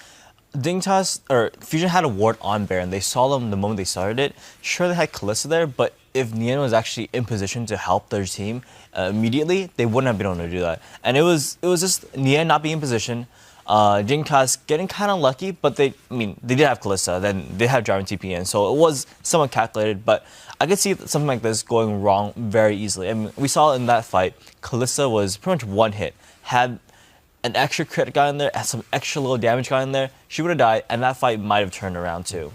Fusion had a ward on Baron. They saw them the moment they started it. Sure, they had Kalista there, but if Nian was actually in position to help their team immediately, they wouldn't have been able to do that. And it was just Nian not being in position, Dignitas getting kind of lucky, but they did have Kalista, then they had Dragon TP in, so it was somewhat calculated, but I could see something like this going wrong very easily. I mean, we saw in that fight, Kalista was pretty much one hit, had an extra crit got in there, and some extra little damage got in there, she would have died, and that fight might have turned around too.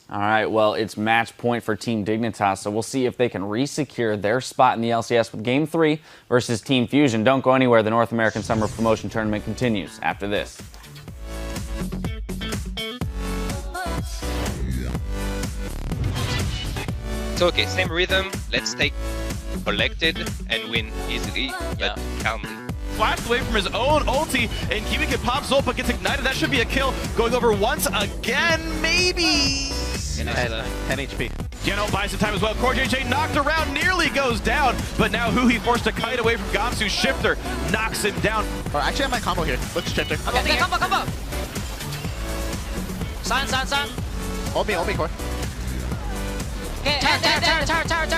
All right, well, it's match point for Team Dignitas, so we'll see if they can re-secure their spot in the LCS with Game 3 versus Team Fusion. Don't go anywhere. The North American Summer Promotion Tournament continues after this. So, okay, same rhythm. Let's stay collected and win easily, but calmly. Flashed away from his own ulti, and Kiwi can pop Zolt, but gets ignited. That should be a kill. Going over once again, maybe. 10 HP. Geno buys some time as well. Core JJ knocked around, nearly goes down, but now Huhi forced to kite away from Gamsu. Shifter knocks him down. Oh, actually, I have my combo here. Look, Shifter. Okay, combo. Sun. Hold me, Core. Okay, tower,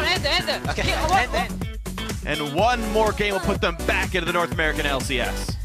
end. Okay, end. And one more game will put them back into the North American LCS.